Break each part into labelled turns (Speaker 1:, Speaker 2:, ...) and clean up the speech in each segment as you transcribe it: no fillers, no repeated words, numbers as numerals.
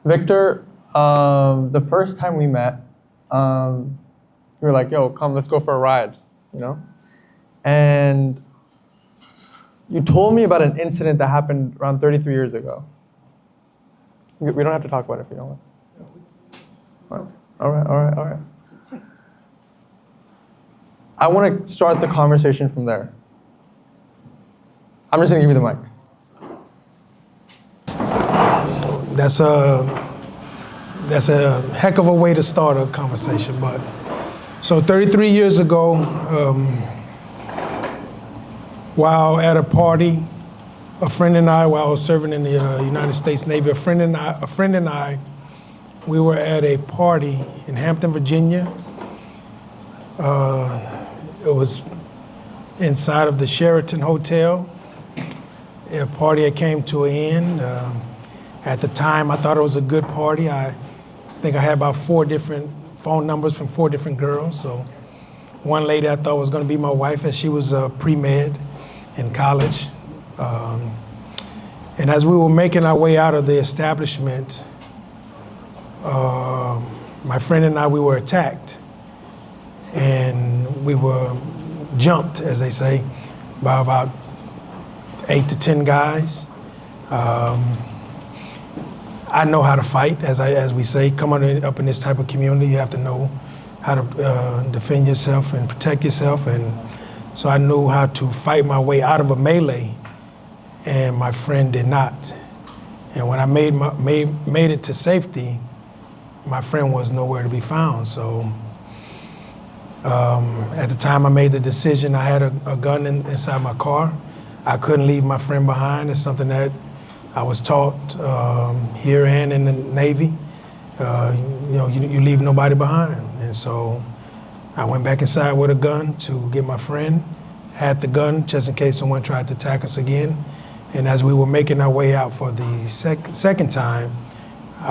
Speaker 1: Victor, the first time we met, you were like, yo, come, let's go for a ride, you know? And you told me about an incident that happened around 33 years ago. We don't have to talk about it if you don't want. All right. I want to start the conversation from there. I'm just gonna give you the mic.
Speaker 2: That's a heck of a way to start a conversation. But so 33 years ago, while at a party, a friend and I, while I was serving in the United States Navy, a friend and I, we were at a party in Hampton, Virginia. It was inside of the Sheraton Hotel. A party that came to an end. At the time, I thought it was a good party. I think I had about 4 different phone numbers from 4 different girls. So one lady I thought was going to be my wife, as she was pre-med in college. And as we were making our way out of the establishment, my friend and I, we were attacked. And we were jumped, as they say, by about 8 to 10 guys. I know how to fight, as we say. Coming up in this type of community, you have to know how to defend yourself and protect yourself. And so I knew how to fight my way out of a melee, and my friend did not. And when I made it to safety, my friend was nowhere to be found. So at the time I made the decision, I had a gun inside my car. I couldn't leave my friend behind. It's something that I was taught here and in the Navy. You leave nobody behind. And so I went back inside with a gun to get my friend, had the gun just in case someone tried to attack us again. And as we were making our way out for the second time,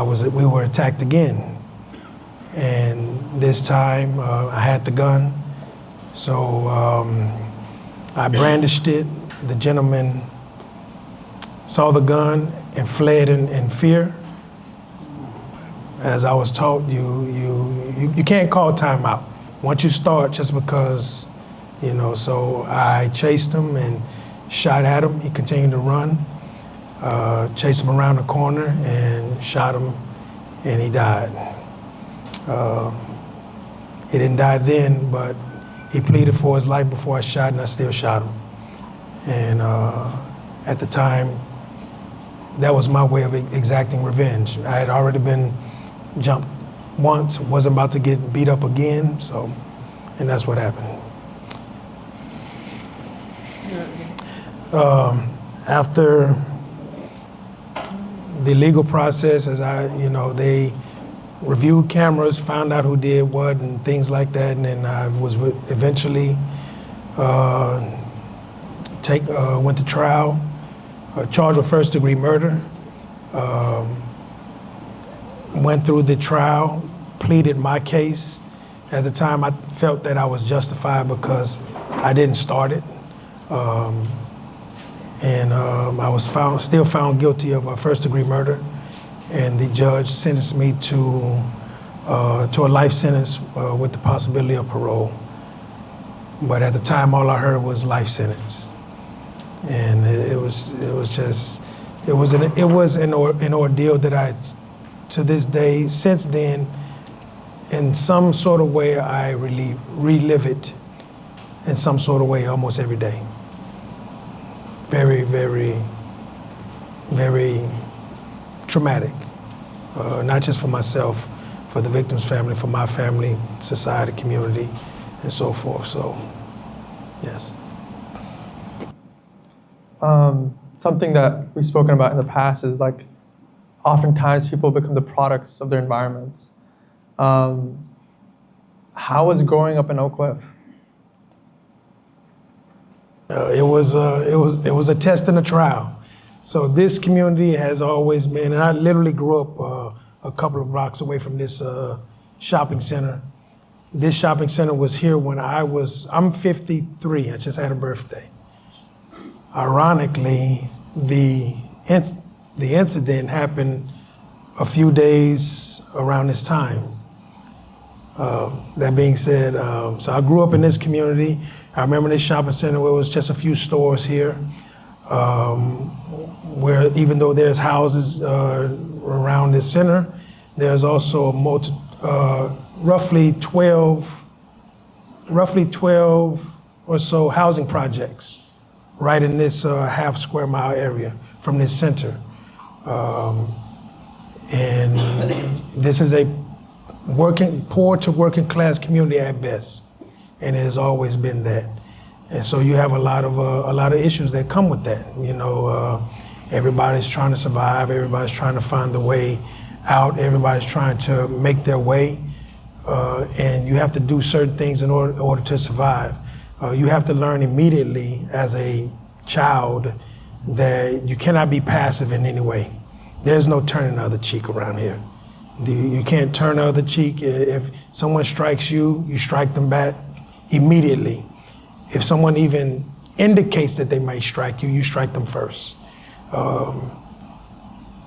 Speaker 2: we were attacked again. And this time I had the gun. So I brandished it. The gentleman saw the gun and fled in fear. As I was taught, you can't call timeout once you start, just because, so I chased him and shot at him. He continued to run, chased him around the corner and shot him, and he died. He didn't die then, but he pleaded for his life before I shot, and I still shot him. And at the time, that was my way of exacting revenge. I had already been jumped once, wasn't about to get beat up again, and that's what happened. After the legal process, they reviewed cameras, found out who did what and things like that, and then I was eventually went to trial, charged with first-degree murder. Went through the trial, pleaded my case. At the time, I felt that I was justified because I didn't start it. I was still found guilty of first-degree murder, and the judge sentenced me to a life sentence with the possibility of parole. But at the time, all I heard was life sentence, and it was an ordeal that I, to this day, since then, in some sort of way, I relive it in some sort of way almost every day. Very, very, very traumatic, not just for myself, for the victim's family, for my family, society, community, and so forth. So, yes.
Speaker 1: Something that we've spoken about in the past is like, oftentimes people become the products of their environments. How was growing up in Oak Cliff?
Speaker 2: It was a test and a trial. So this community has always been, and I literally grew up a couple of blocks away from this shopping center. This shopping center was here when I'm 53, I just had a birthday. Ironically, the incident happened a few days around this time. That being said, so I grew up in this community. I remember this shopping center where it was just a few stores here, where even though there's houses around this center, there's also roughly 12 or so housing projects right in this half square mile area from this center. And this is a poor to working class community at best, and it has always been that. And so you have a lot of issues that come with that. You know, everybody's trying to survive. Everybody's trying to find the way out. Everybody's trying to make their way, and you have to do certain things in order to survive. You have to learn immediately as a child that you cannot be passive in any way. There's no turning the other cheek around here. You can't turn the other cheek. If someone strikes you, you strike them back immediately. If someone even indicates that they might strike you, you strike them first.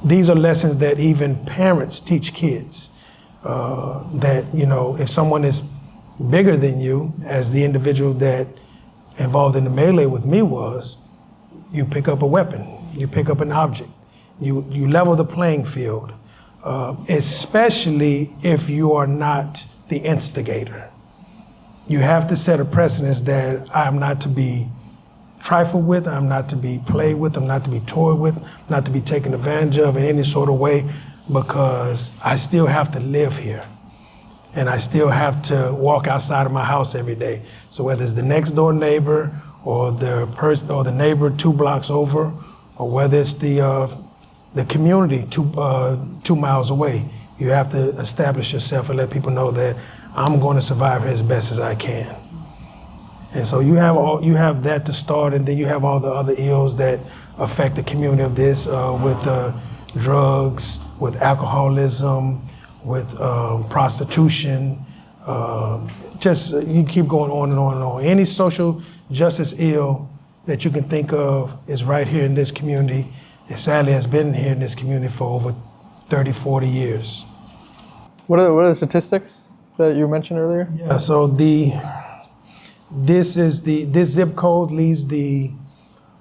Speaker 2: These are lessons that even parents teach kids. That, you know, if someone is bigger than you, as the individual that involved in the melee with me was, you pick up a weapon, you pick up an object, you level the playing field. Especially if you are not the instigator. You have to set a precedence that I'm not to be trifled with, I'm not to be played with, I'm not to be toyed with, not to be taken advantage of in any sort of way, because I still have to live here. And I still have to walk outside of my house every day. So whether it's the next door neighbor or the person or the neighbor 2 blocks over, or whether it's the community 2 miles away, you have to establish yourself and let people know that I'm going to survive here as best as I can. And so you have that to start, and then you have all the other ills that affect the community of this, with drugs, with alcoholism, with prostitution. Just you keep going on and on and on. Any social justice ill that you can think of is right here in this community. It sadly has been here in this community for over 30, 40 years.
Speaker 1: What are the statistics that you mentioned earlier?
Speaker 2: Yeah, so this zip code leads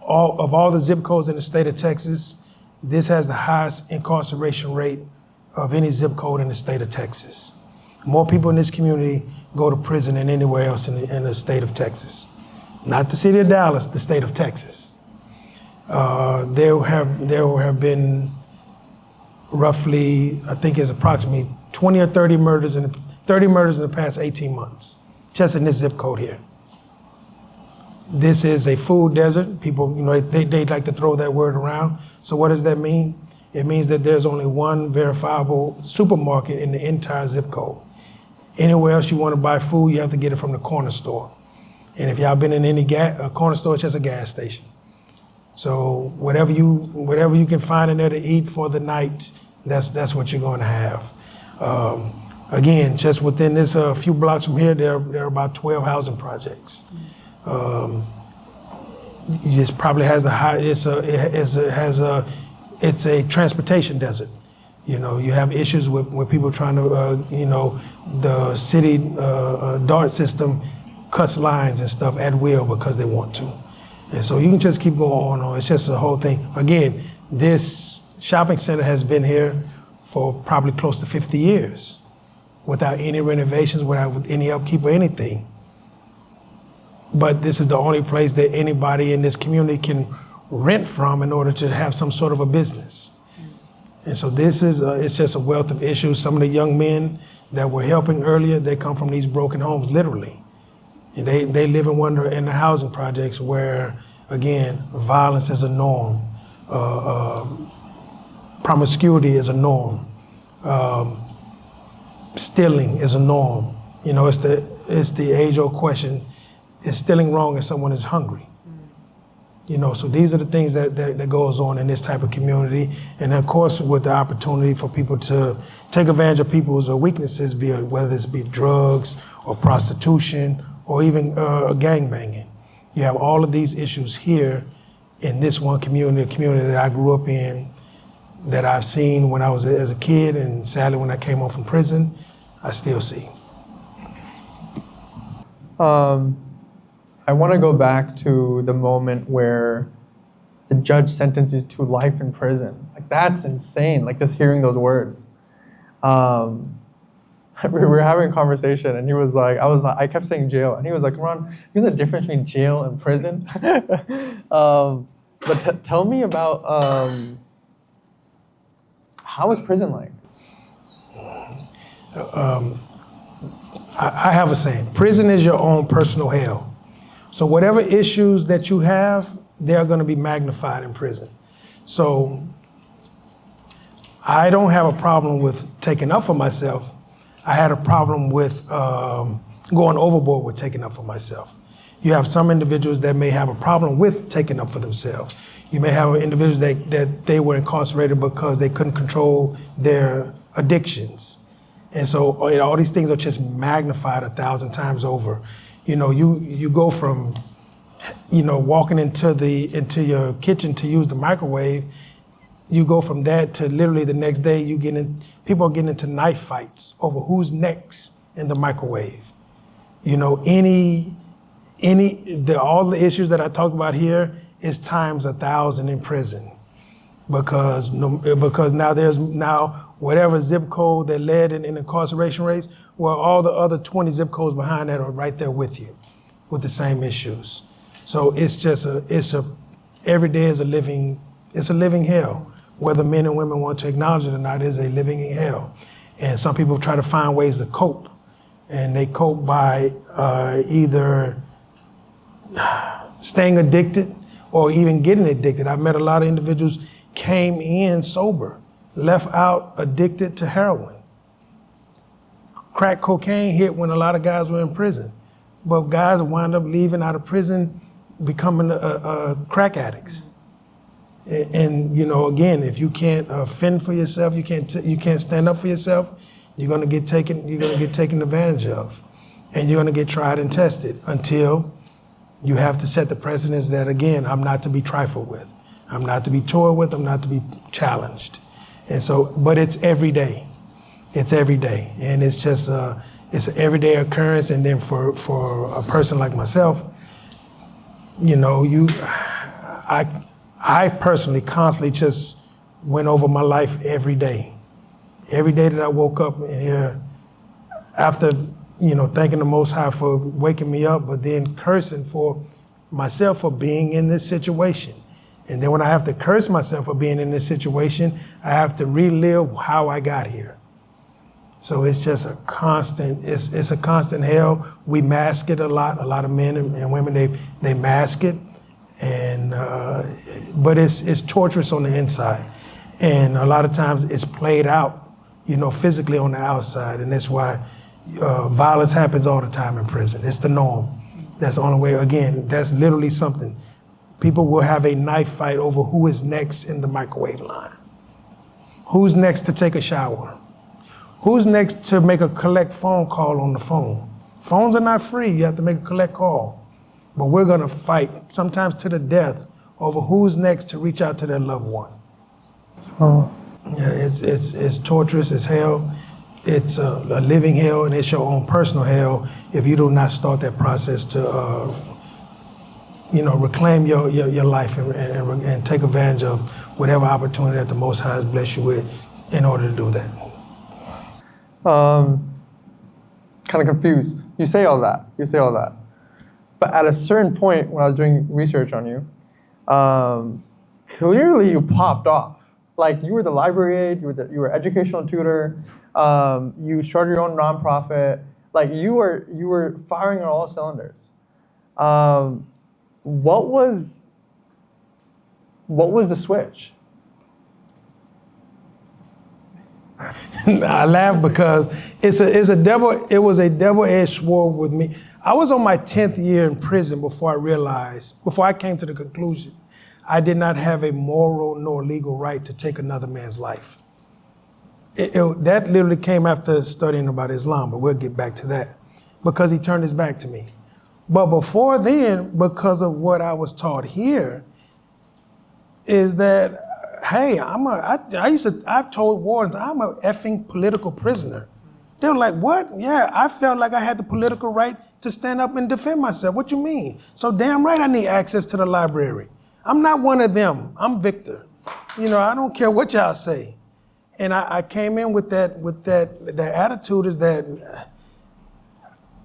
Speaker 2: of all the zip codes in the state of Texas, this has the highest incarceration rate of any zip code in the state of Texas. More people in this community go to prison than anywhere else in the state of Texas. Not the city of Dallas, the state of Texas. There have been roughly, I think it's approximately 20 or 30 murders in the past 18 months, just in this zip code here. This is a food desert. People, you know, they like to throw that word around. So what does that mean? It means that there's only one verifiable supermarket in the entire zip code. Anywhere else you want to buy food, you have to get it from the corner store. And if y'all been in any corner store, it's just a gas station. So whatever you can find in there to eat for the night, that's what you're going to have. Again, just within this few blocks from here, there are about 12 housing projects. It probably has the high. It's a transportation desert. You know, you have issues with people trying to, you know, the city DART system cuts lines and stuff at will because they want to. And so you can just keep going on and on. It's just a whole thing. Again, this shopping center has been here for probably close to 50 years without any renovations, without any upkeep or anything. But this is the only place that anybody in this community can rent from in order to have some sort of a business. And so this is, it's just a wealth of issues. Some of the young men that were helping earlier, they come from these broken homes, literally. And they live in the housing projects where, again, violence is a norm. Promiscuity is a norm. Stealing is a norm. You know, it's the age-old question, is stealing wrong if someone is hungry? You know, so these are the things that goes on in this type of community. And of course, with the opportunity for people to take advantage of people's weaknesses via whether it's be drugs or prostitution or even gangbanging. You have all of these issues here in this one community, a community that I grew up in, that I've seen when I was as a kid, and sadly when I came home from prison, I still see.
Speaker 1: I want to go back to the moment where the judge sentenced you to life in prison. Like, that's insane. Like, just hearing those words. We were having a conversation, and he was like, I kept saying jail, and he was like, Ron, you know the difference between jail and prison? But tell me about how was prison like?
Speaker 2: I have a saying, prison is your own personal hell. So whatever issues that you have, they're going to be magnified in prison. So I don't have a problem with taking up for myself. I had a problem with going overboard with taking up for myself. You have some individuals that may have a problem with taking up for themselves. You may have individuals that they were incarcerated because they couldn't control their addictions. And so all these things are just magnified 1,000 times over. You know, you go from, you know, walking into your kitchen to use the microwave. You go from that to literally the next day people are getting into knife fights over who's next in the microwave. You know, all the issues that I talk about here is times 1,000 in prison, because now there's whatever zip code that led in incarceration rates, well, all the other 20 zip codes behind that are right there with you, with the same issues. So every day is a living hell. Whether men and women want to acknowledge it or not, it is a living hell. And some people try to find ways to cope. And they cope by either staying addicted or even getting addicted. I've met a lot of individuals came in sober, left out addicted to heroin. Crack cocaine hit when a lot of guys were in prison. But guys wind up leaving out of prison, becoming crack addicts. And you know, again, if you can't fend for yourself, you can't stand up for yourself, you're gonna get taken advantage of, and you're gonna get tried and tested until you have to set the precedence that, again, I'm not to be trifled with, I'm not to be toyed with, I'm not to be challenged. And so, but it's every day, and it's just it's an everyday occurrence. And then for a person like myself, you know, I personally constantly just went over my life every day. Every day that I woke up in here, after, you know, thanking the Most High for waking me up, but then cursing for myself for being in this situation. And then when I have to curse myself for being in this situation, I have to relive how I got here. So it's just a constant, it's a constant hell. We mask it a lot of men and women, they mask it. And but it's torturous on the inside, and a lot of times it's played out, you know, physically on the outside, and that's why violence happens all the time in prison. It's the norm. That's the only way. Again, that's literally something. People will have a knife fight over who is next in the microwave line, who's next to take a shower, who's next to make a collect phone call on the phone. Phones are not free. You have to make a collect call. But we're gonna fight, sometimes to the death, over who's next to reach out to their loved one.
Speaker 1: Oh.
Speaker 2: Yeah, it's torturous, it's hell. It's a living hell, and it's your own personal hell if you do not start that process to, you know, reclaim your life and take advantage of whatever opportunity that the Most High has blessed you with in order to do that.
Speaker 1: Kind of confused. You say all that. But at a certain point, when I was doing research on you, clearly you popped off. Like, you were the library aide, you were educational tutor, you started your own nonprofit. Like, you were firing on all cylinders. What was the switch?
Speaker 2: I laugh because it was a double-edged sword with me. I was on my 10th year in prison before I came to the conclusion I did not have a moral nor legal right to take another man's life. That literally came after studying about Islam, but we'll get back to that, because he turned his back to me. But before then, because of what I was taught here, is that hey, I've told wardens, I'm a effing political prisoner. They were like, what? Yeah, I felt like I had the political right to stand up and defend myself. What you mean? So damn right I need access to the library. I'm not one of them. I'm Victor. I don't care what y'all say. And I came in with that attitude is that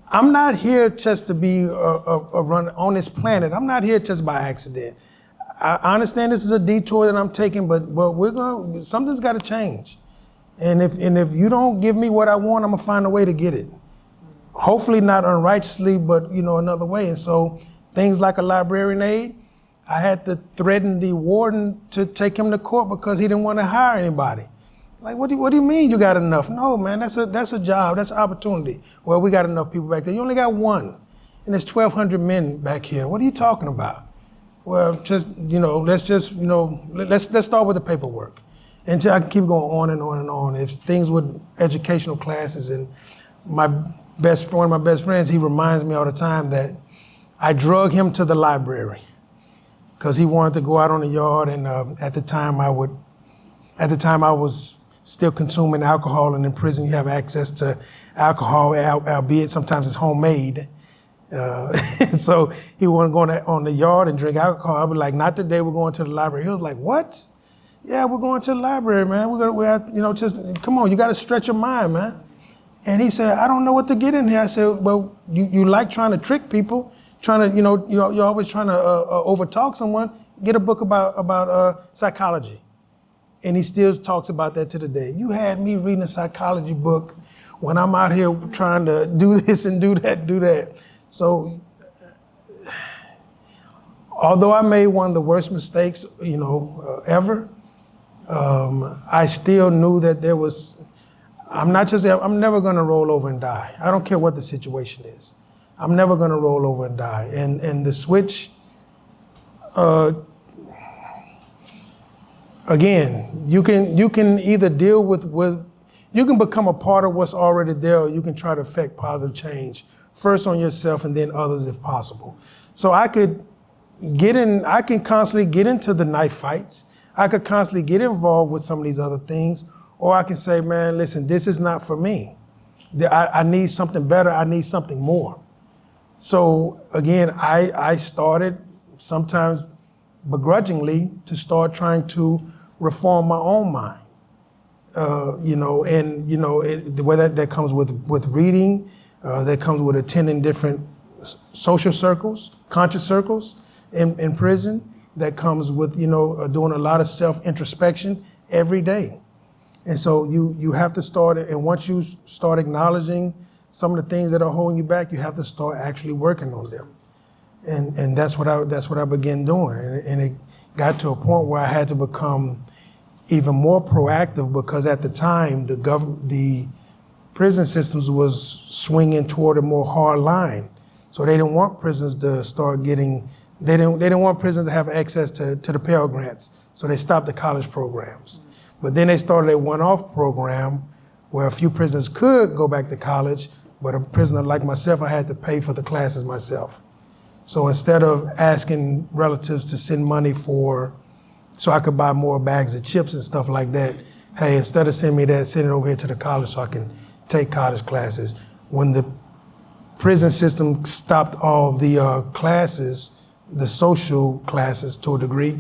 Speaker 2: I'm not here just to be a run on this planet. I'm not here just by accident. I understand this is a detour that I'm taking, but something's got to change. And if you don't give me what I want, I'm gonna find a way to get it. Hopefully not unrighteously, but another way. And so things like a librarian aid, I had to threaten the warden to take him to court because he didn't want to hire anybody. Like, what do you mean you got enough? No, man, that's a job, that's an opportunity. Well, we got enough people back there. You only got one, and there's 1,200 men back here. What are you talking about? Well, let's start with the paperwork. And I can keep going on and on and on. If things with educational classes, and one of my best friends, he reminds me all the time that I drug him to the library because he wanted to go out on the yard. And at the time I was still consuming alcohol, and in prison you have access to alcohol, albeit sometimes it's homemade. So he wanted to go on the yard and drink alcohol. I was like, not today, we're going to the library. He was like, what? Yeah, we're going to the library, man. Just come on, you got to stretch your mind, man. And he said, I don't know what to get in here. I said, well, you like trying to trick people, you're always trying to overtalk someone. Get a book about psychology. And he still talks about that to the day. You had me reading a psychology book when I'm out here trying to do this and do that. So, although I made one of the worst mistakes, ever, I still knew that I'm never gonna roll over and die. I don't care what the situation is. I'm never gonna roll over and die. And the switch, again, you can either deal with, you can become a part of what's already there, or you can try to affect positive change, first on yourself and then others if possible. So I can constantly get into the knife fights. I could constantly get involved with some of these other things, or I can say, man, listen, this is not for me. I need something better, I need something more. So again, I started, sometimes begrudgingly, to start trying to reform my own mind. Whether that comes with reading, that comes with attending different social circles, conscious circles in prison, that comes with doing a lot of self-introspection every day. And so you have to start, and once you start acknowledging some of the things that are holding you back, you have to start actually working on them. And that's what I began doing. And it got to a point where I had to become even more proactive, because at the time the prison systems was swinging toward a more hard line. So they didn't want prisoners to start getting, they didn't want prisoners to have access to the Pell Grants. So they stopped the college programs. But then they started a one-off program where a few prisoners could go back to college, but a prisoner like myself, I had to pay for the classes myself. So instead of asking relatives to send money so I could buy more bags of chips and stuff like that, hey, instead of sending me that, send it over here to the college so I can take college classes. When the prison system stopped all the classes, the social classes to a degree,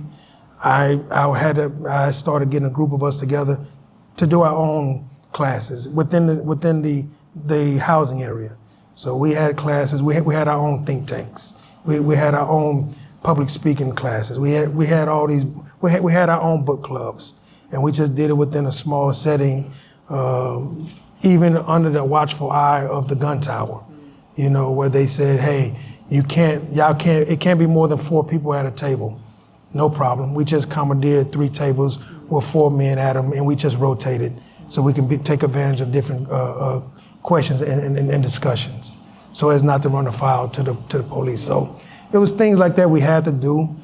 Speaker 2: I started getting a group of us together to do our own classes within the housing area. So we had classes, we had our own think tanks. We had our own public speaking classes. We had our own book clubs, and we just did it within a small setting, even under the watchful eye of the gun tower, where they said, hey, it can't be more than 4 people at a table. No problem. We just commandeered 3 tables with 4 men at them, and we just rotated so we can take advantage of different questions and discussions, so as not to run afoul to the police. So it was things like that we had to do,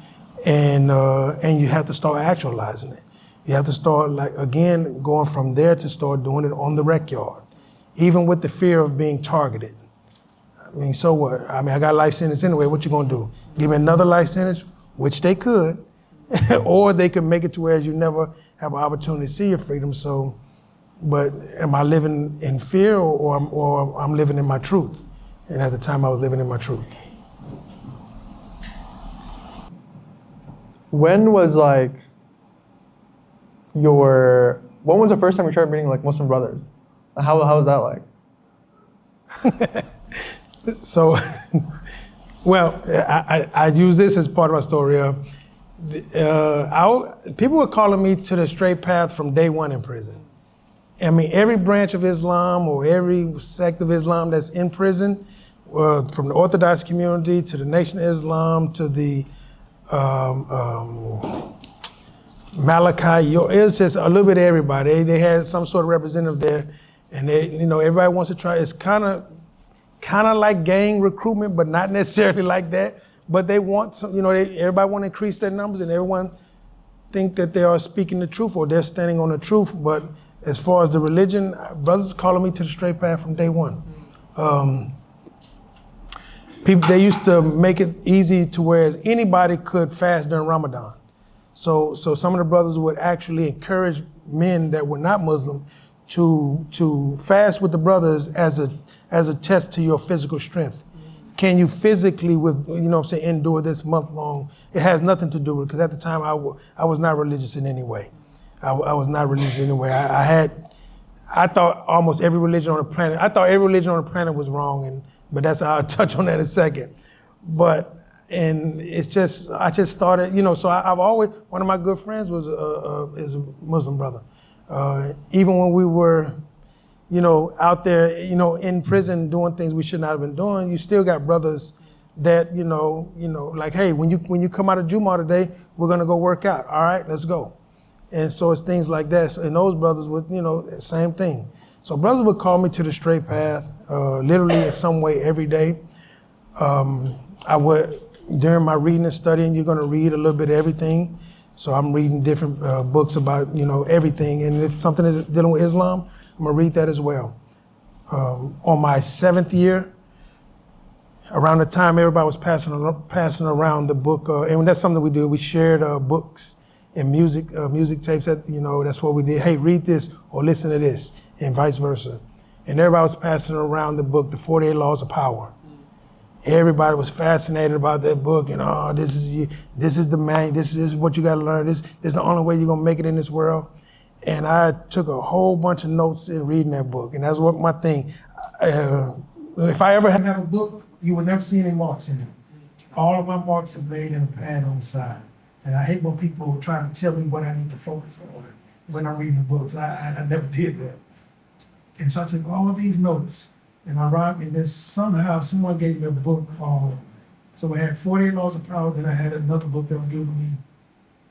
Speaker 2: and you have to start actualizing it. You have to start, going from there to start doing it on the rec yard, even with the fear of being targeted. I mean, so what? I got a life sentence anyway. What you gonna do? Give me another life sentence, which they could, or they could make it to where you never have an opportunity to see your freedom. So, but am I living in fear or I'm living in my truth? And at the time I was living in my truth.
Speaker 1: When was like when was the first time you started meeting like Muslim brothers? How was that like?
Speaker 2: So, well, I use this as part of my story. People were calling me to the straight path from day one in prison. I mean, every branch of Islam or every sect of Islam that's in prison, from the Orthodox community to the Nation of Islam to the Malachi, it's just a little bit of everybody. They had some sort of representative there, and everybody wants to try. It's kind of like gang recruitment, but not necessarily like that. But they want some, everybody want to increase their numbers, and everyone think that they are speaking the truth or they're standing on the truth. But as far as the religion, brothers calling me to the straight path from day one. They used to make it easy to whereas anybody could fast during Ramadan. So some of the brothers would actually encourage men that were not Muslim to fast with the brothers as a test to your physical strength. Can you physically, endure this month long? It has nothing to do with it, because at the time I was not religious in any way. I was not religious in any way. I thought almost every religion on the planet, was wrong, but I'll touch on that in a second. And it's just, I just started, so I've always, one of my good friends is a Muslim brother. Even when we were, out there, in prison doing things we should not have been doing, you still got brothers that, like, hey, when you come out of Jumu'ah today, we're gonna go work out. All right, let's go. And so it's things like that. And those brothers would, same thing. So brothers would call me to the straight path, literally in some way every day. I would, during my reading and studying, you're gonna read a little bit of everything. So I'm reading different books about, everything. And if something is dealing with Islam, I'm gonna read that as well. On my 7th year, around the time everybody was passing around the book, and that's something we do. We shared books and music tapes. That's what we did. Hey, read this or listen to this, and vice versa. And everybody was passing around the book, The 48 Laws of Power. Everybody was fascinated about that book, and this is the man. This is what you got to learn. This is the only way you're gonna make it in this world. And I took a whole bunch of notes in reading that book, and that's what my thing. If I ever have a book, you will never see any marks in it. All of my marks are made in a pad on the side. And I hate when people try to tell me what I need to focus on when I'm reading the books. I never did that. And so I took all of these notes, and and then somehow someone gave me a book called, so I had 48 Laws of Power, then I had another book that was given me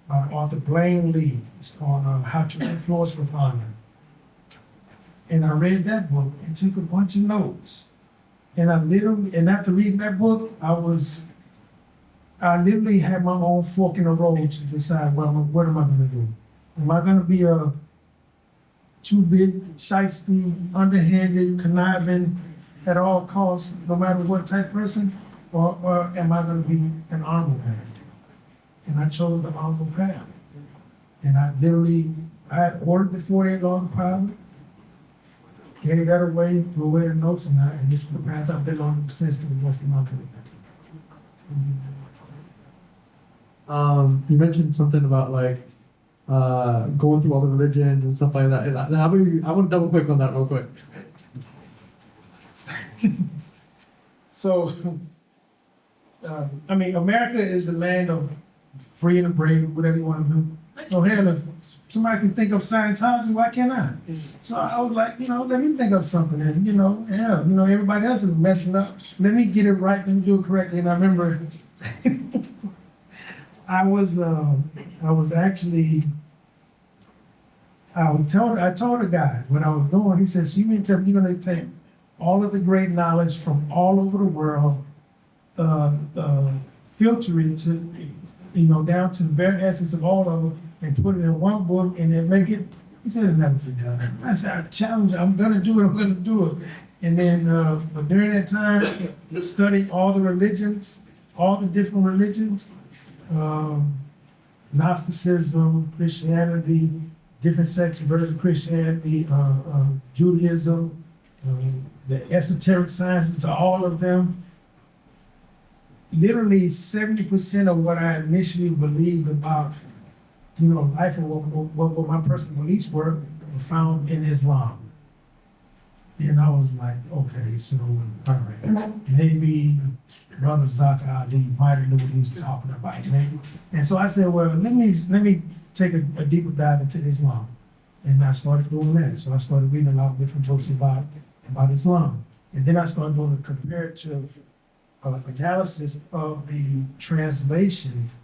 Speaker 2: by author Blaine Lee. It's called How to Influence with Honor. And I read that book and took a bunch of notes. And after reading that book, I literally had my own fork in the road to decide what am I gonna do? Am I gonna be a too big, shiesty, underhanded, conniving, at all costs, no matter what type person, or am I gonna be an honorable path? And I chose the honorable path. And I had ordered the 48 Laws of Power, gave that away, threw away the notes, and this is the path I've been on since the rest of my life.
Speaker 1: You mentioned something about like going through all the religions and stuff like that. I want to double click on that real quick.
Speaker 2: So, America is the land of free and the brave, whatever you want to do. So hell, if somebody can think of Scientology, why can't I? So I was like, let me think of something. And everybody else is messing up. Let me get it right. Let me do it correctly. And I remember I told a guy what I was doing. He said, so you mean to tell me you're going to take all of the great knowledge from all over the world, filter it to, down to the very essence of all of them, and put it in one book and then make it? He said, it'll never be done. I said, I challenge you. I'm going to do it. And then, but during that time, studying all the religions, all the different religions, Gnosticism, Christianity, different sects of versions of Christianity, Judaism, the esoteric sciences, to all of them. Literally 70% of what I initially believed about, life and what my personal beliefs were found in Islam. And I was like, okay, so, all right, maybe Brother Zaka Ali might have knew what he was talking about, maybe. And so I said, well, let me take a deeper dive into Islam. And I started doing that. So I started reading a lot of different books about Islam. And then I started doing a comparative analysis of the translations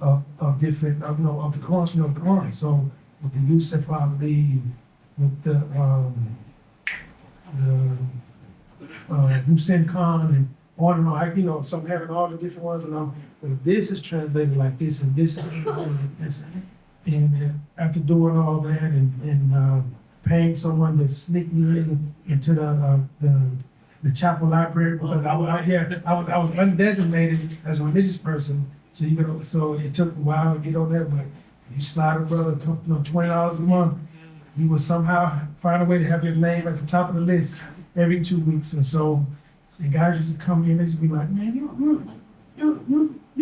Speaker 2: of different, of the Quran, So with the Yusuf Ali, with the Hussein Khan, and on and on. So I'm having all the different ones, and this is translated like this, and this is translated like this. And after doing all that, and paying someone to sneak me into the chapel library, because I was undesignated as a religious person, so so it took a while to get on there, but you slide a brother $20 a month, you would somehow find a way to have your name at the top of the list every 2 weeks. And so the guys used to come in, they used to be like, man, you're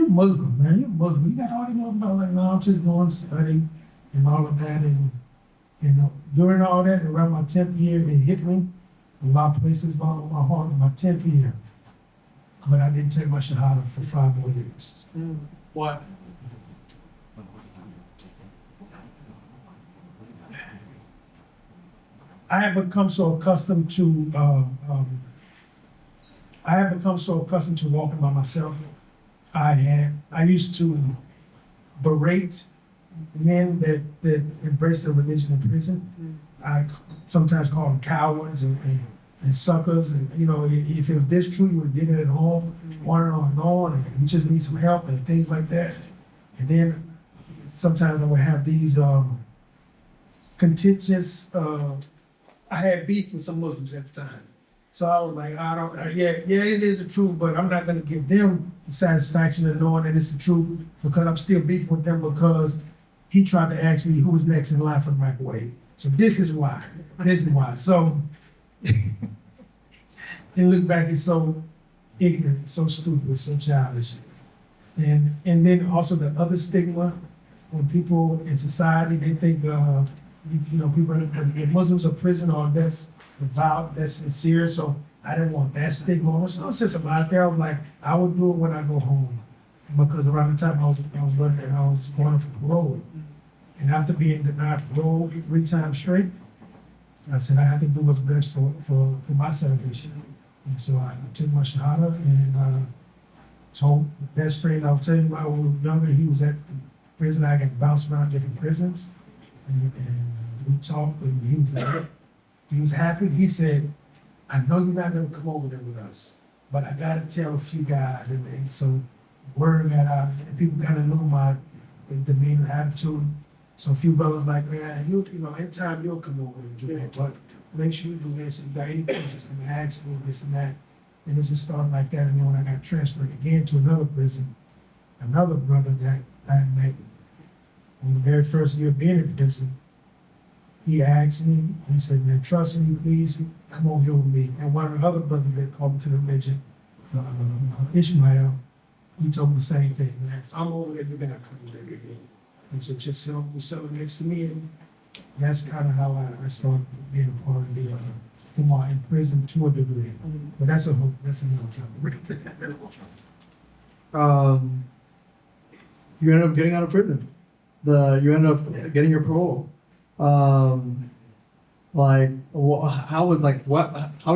Speaker 2: Muslim, man, you're Muslim. You got all these Muslims. I was like, no, I'm just going to study and all of that. And during all that, around my 10th year, it hit me. A lot of places along my heart in my 10th year. But I didn't take my Shahada for 5 more years.
Speaker 1: Why?
Speaker 2: I had become so accustomed to walking by myself. I used to berate men that embrace their religion in prison. I sometimes call them cowards and suckers. And if it was this true, you would get it at home, on and on and on, and you just need some help and things like that. And then sometimes I would have these contentious. I had beef with some Muslims at the time. So I was like, it is the truth, but I'm not going to give them the satisfaction of knowing that it's the truth, because I'm still beefing with them because he tried to ask me who was next in line for the microwave. So this is why. So, and look back, it's so ignorant, so stupid, so childish. And then also the other stigma, when people in society, they think, people, Muslims are prison, or that's devout, that's sincere. So I didn't want that stigma. So it's just about there. I was like, I would do it when I go home, because around the time I was going for parole, and after being denied parole 3 times straight, I said I had to do what's best for my salvation. And so I took my Shahada, and told the best friend I was telling you about when we were younger, he was at the prison. I got bounced around different prisons. And we talked, and he was like, he was happy. He said, I know you're not going to come over there with us, but I got to tell a few guys. And so word got out, and people kind of knew my demeanor, attitude. So a few brothers like, man, anytime you'll come over and do that, but make sure you do this. If you got any questions, come ask me, this and that. And it just started like that. And then when I got transferred again to another prison, another brother that I had met on the very first year of being in prison, he asked me, he said, man, trust me, please come over here with me. And one of the other brothers that called me to the religion, Ishmael, he told me the same thing, man, if I'm over there, you gotta come over there with me. And so just sit next to me, and that's kind of how I started being a part of the in prison to a degree. But that's another topic.
Speaker 1: You ended up getting out of prison. You ended up getting your parole. How are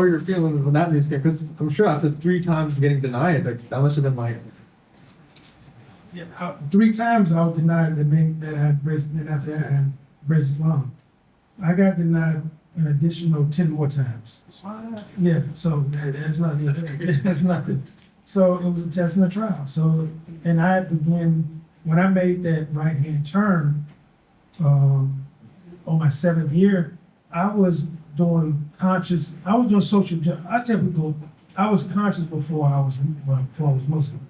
Speaker 1: your feelings when that news came? Because I'm sure after 3 times getting denied, that must have been like.
Speaker 2: Yeah, 3 times I was denied that I had embraced, and after that I had embraced Islam. I got denied an additional 10 more times. Yeah, so that's nothing. That's nothing. So it was a test and a trial. So, and I began, when I made that right-hand turn on my 7th year, I was doing social justice. I tell people, I was conscious before I was Muslim.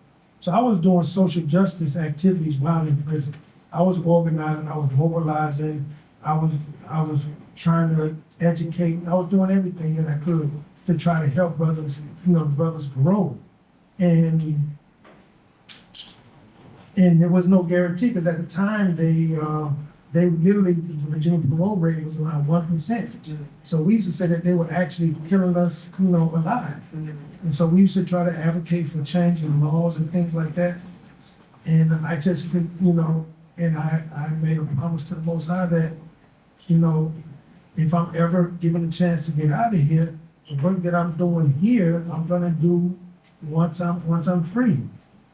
Speaker 2: So I was doing social justice activities while in prison. I was organizing, I was mobilizing, I was trying to educate, I was doing everything that I could to try to help brothers, brothers grow. And there was no guarantee, because at the time they literally, the Virginia parole rate was around 1%. So we used to say that they were actually killing us, alive. And so we used to try to advocate for changing laws and things like that. And I just, and I made a promise to the Most High that, if I'm ever given a chance to get out of here, the work that I'm doing here, I'm gonna do once I'm free.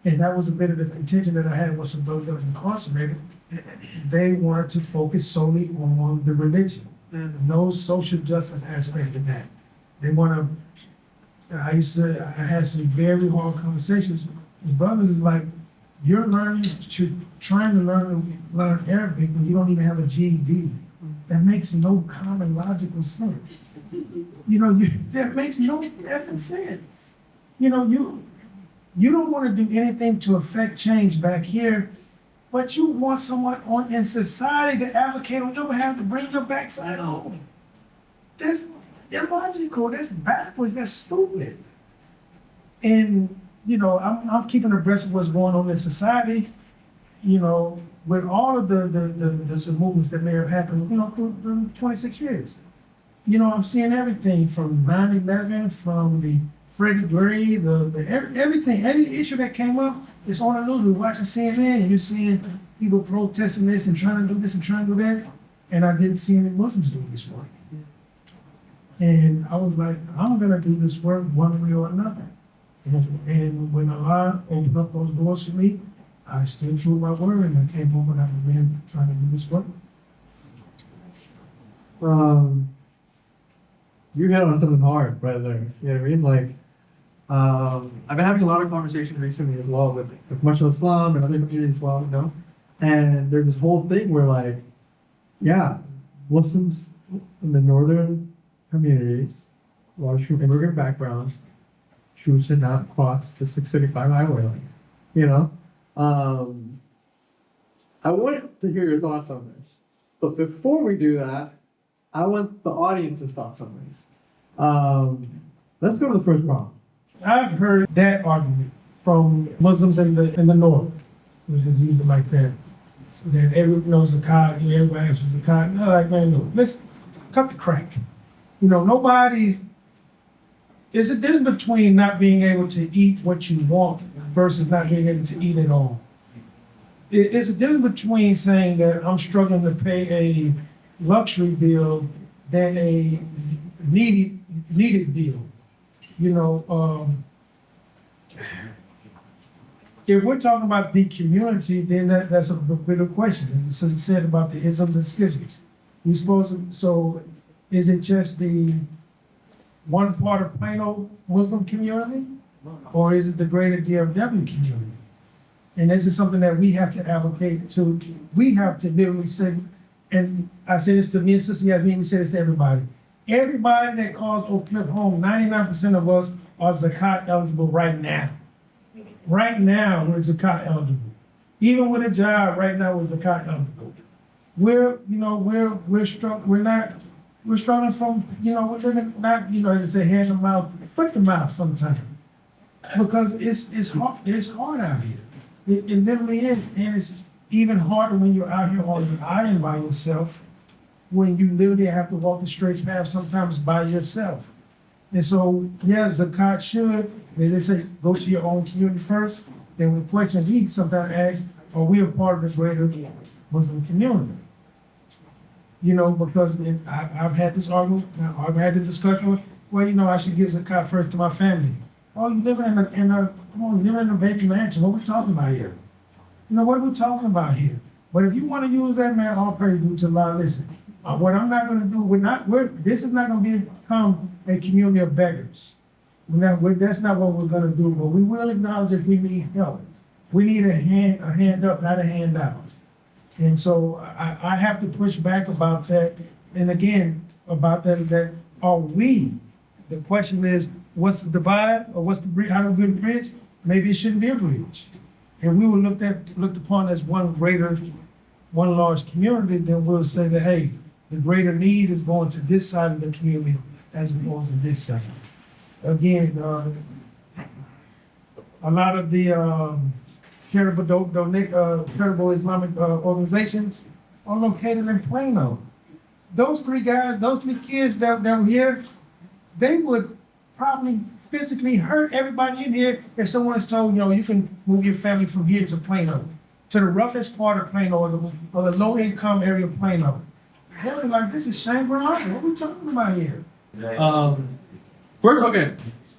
Speaker 2: And that was a bit of the contention that I had with some brothers that was incarcerated. They wanted to focus solely on the religion, no social justice aspect of that. They want to. I had some very hard conversations with brothers. Is like, you're trying to learn Arabic when you don't even have a GED. That makes no common logical sense. That makes no effing sense. You don't want to do anything to affect change back here, but you want someone in society to advocate on your behalf to bring your backside home. That's illogical. That's backwards. That's stupid. And I'm keeping abreast of what's going on in society. With all of the movements that may have happened, through 26 years. I'm seeing everything from 9/11, from the Freddie Gray, everything, any issue that came up, it's on the news. We're watching CNN, and you're seeing people protesting this and trying to do this and trying to do that. And I didn't see any Muslims doing this work. And I was like, I'm gonna do this work one way or another. And when Allah opened up those doors for me, I stood true to my word, and I came over and I began trying to do this work.
Speaker 3: You hit on something hard right there. You know what I mean? Like, I've been having a lot of conversations recently as well with commercial Islam and other communities as well, And there's this whole thing where, like, yeah, Muslims in the northern communities, large from immigrant backgrounds, choose to not cross the 635 highway lane. I want to hear your thoughts on this. But before we do that, I want the audience's thoughts on this. Let's go to the first problem.
Speaker 2: I've heard that argument from Muslims in the north, which is usually like that. That everyone knows zakat, everybody asks for zakat. And they're like, man, look, let's cut the crack. There's a difference between not being able to eat what you want versus not being able to eat at all. It's a difference between saying that I'm struggling to pay a luxury bill than a needed bill. If we're talking about the community, then that's a bigger question. As it said about the isms and schisms. So is it just the one part of plain old Muslim community? Or is it the greater DFW community? And this is something that we have to advocate to. We have to literally say, and I say this to me and Sister Yasmin, we say this to everybody. Everybody that calls Oak Cliff home, 99% of us are zakat eligible right now. Right now, we're zakat eligible. Even with a job, right now we're zakat eligible. We're struggling from, we're living not, as they say, hand to mouth, foot to mouth sometimes. Because it's hard out here. It literally is, and it's even harder when you're out here on an island by yourself, when you literally have to walk the straight path sometimes by yourself. And so, yeah, zakat should, as they say, go to your own community first. Then the question we sometimes ask, are we a part of the greater Muslim community? Because I've had this argument, I've had this discussion, I should give zakat first to my family. Oh, you living living in a baby mansion. What are we talking about here? What are we talking about here? But if you want to use that, man, all praise due to Allah. Listen, what I'm not going to do, this is not going to become a community of beggars. That's not what we're going to do. But we will acknowledge if we need help. We need a hand up, not a handout. And so I have to push back about that. And again, about that are we? The question is, what's the divide, or what's the bridge? How do we build a bridge? Maybe it shouldn't be a bridge. And we were looked upon as one greater one large community, then we'll say that, hey, the greater need is going to this side of the community as opposed to this side. Again, a lot of the charitable Islamic organizations are located in Plano. Those three kids that were here, they would probably physically hurt everybody in here if someone is told, you can move your family from here to Plano, to the roughest part of Plano or the low income area of Plano. They're like, this is Shangri-La. What are we talking about here?
Speaker 3: First, okay,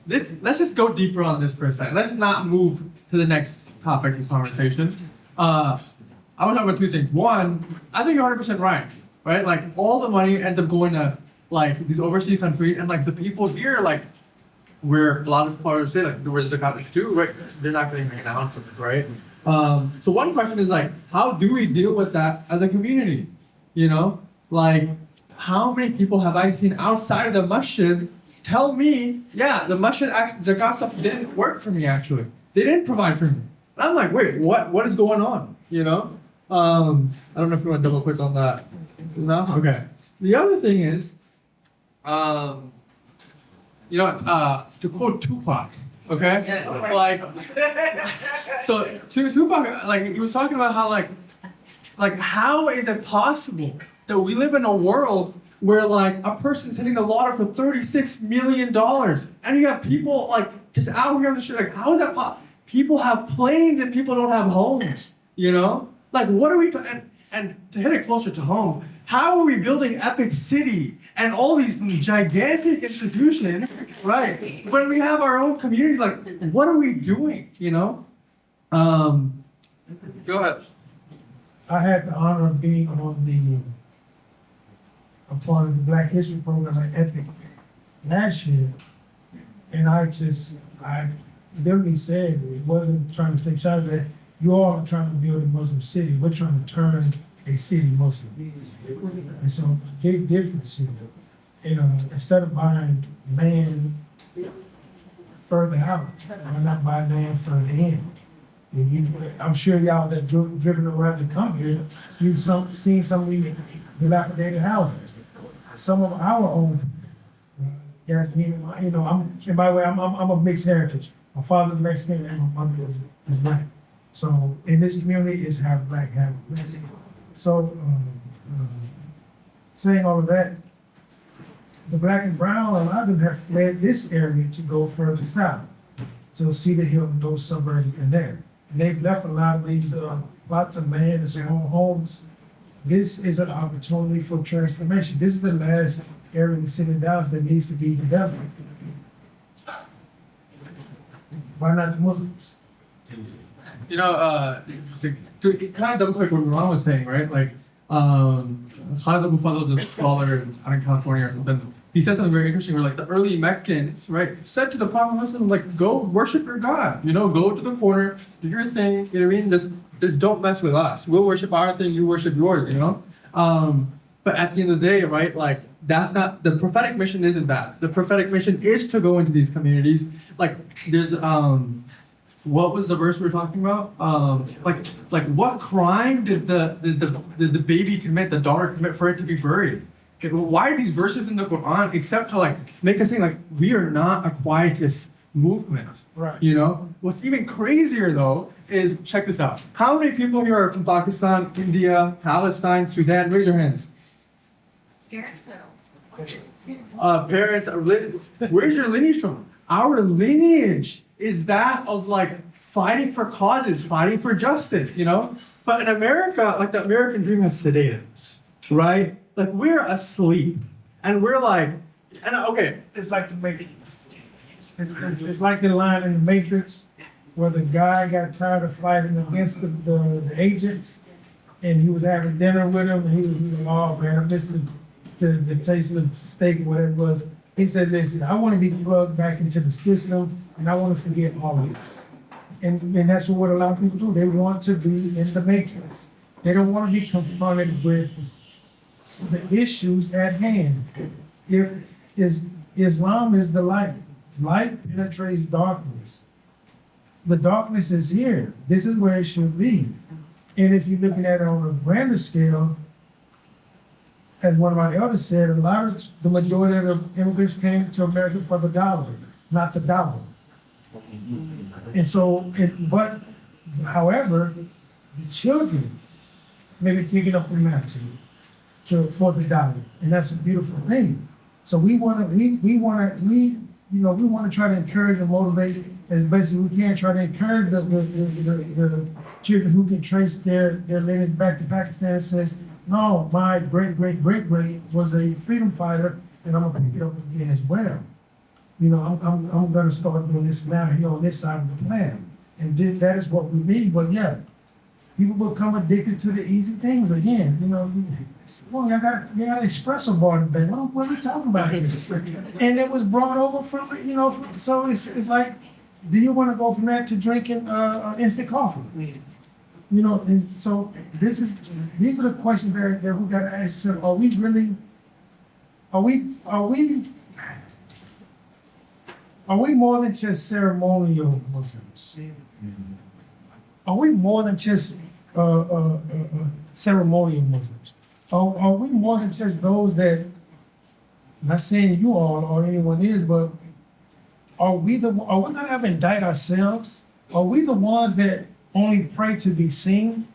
Speaker 3: let's just go deeper on this for a second. Let's not move to the next topic of conversation. I want to talk about two things. One, I think you're 100% right? Like, all the money ends up going to, like, these overseas countries, and, like, the people here, like, where a lot of people say, like, where's the college too, right? They're not getting an announcement, right? So one question is, like, how do we deal with that as a community? Like, how many people have I seen outside of the masjid tell me, yeah, the masjid zakat stuff didn't work for me, actually. They didn't provide for me. And I'm like, wait, what is going on? I don't know if you want to double click on that. No? Okay. The other thing is, to quote Tupac, okay? Yeah. Like, so Tupac, like, he was talking about how, like, how is it possible that we live in a world where, like, a person's hitting the lotto for $36 million, and you got people, like, just out here on the street, like, how is that possible? People have planes and people don't have homes, Like, what are we, and to hit it closer to home, how are we building Epic City and all these gigantic institutions, right? When we have our own community, like, what are we doing, Go ahead.
Speaker 2: I had the honor of being a part of the Black History Program at Epic last year, and I literally said, it wasn't trying to take shots at, you all are trying to build a Muslim city. We're trying to turn a city Muslim. And so, a big difference here. Instead of buying land further out, why not buy land further in? I'm sure y'all that driven around to come here, you've seen some of these dilapidated houses. Some of our own, and by the way, I'm of mixed heritage. My father's Mexican and my mother is Black. So in this community, it's half Black, half Mexican. So saying all of that, the Black and brown, a lot of them have fled this area to go further south, to Cedar Hill and those suburbs in there. And they've left a lot of these, lots of land and small homes. This is an opportunity for transformation. This is the last area in the city of Dallas that needs to be developed. Why not the Muslims?
Speaker 3: To kind of double click what Ron was saying, right? Like, Khalid Abu Fadl, the scholar out in California or something, he said something very interesting where, like, the early Meccans, right, said to the Prophet Muhammad, like, go worship your God, go to the corner, do your thing, just don't mess with us. We'll worship our thing, you worship yours, But at the end of the day, right, like, that's not, the prophetic mission isn't that. The prophetic mission is to go into these communities. Like, there's, what was the verse we were talking about? Like what crime did the baby commit, the daughter commit for it to be buried? Why are these verses in the Quran except to, like, make us think, like, we are not a quietist movement?
Speaker 2: Right.
Speaker 3: What's even crazier though is, check this out. How many people here are from Pakistan, India, Palestine, Sudan? Raise your hands. Parents, where's your lineage from? Our lineage is that of, like, fighting for causes, fighting for justice, But in America, like, the American dream has sedated us, right? Like, we're asleep, and we're like,
Speaker 2: It's like the Matrix. It's like the line in the Matrix where the guy got tired of fighting against the agents, and he was having dinner with them, and he was like, oh man, I missed the taste of the steak or whatever it was. He said, listen, I want to be plugged back into the system, and I want to forget all of this. And that's what a lot of people do. They want to be in the Matrix. They don't want to be confronted with the issues at hand. Islam is the light. Light penetrates darkness. The darkness is here. This is where it should be. And if you're looking at it on a grander scale, as one of my elders said, the majority of the immigrants came to America for the dollar, not the dollar. And so, however, the children may be picking up the mantle for the dollar, and that's a beautiful thing. So we want to try to encourage and motivate as best as we can. Try to encourage the children who can trace their lineage back to Pakistan and says, no, my great was a freedom fighter, and I'm gonna pick it up again as well. I'm gonna start doing this now here on this side of the plan, and that is what we need. But yeah, people become addicted to the easy things again. Well, I got an espresso bar in the back. What are we talking about here? And it was brought over from, so it's like, do you want to go from that to drinking instant coffee? And so these are the questions that we got to ask ourselves. Are we more than just ceremonial Muslims? Are we more than just ceremonial Muslims? Are we more than just those that, not saying you all or anyone is, but are we gonna have to indict ourselves? Are we the ones that only pray to be seen,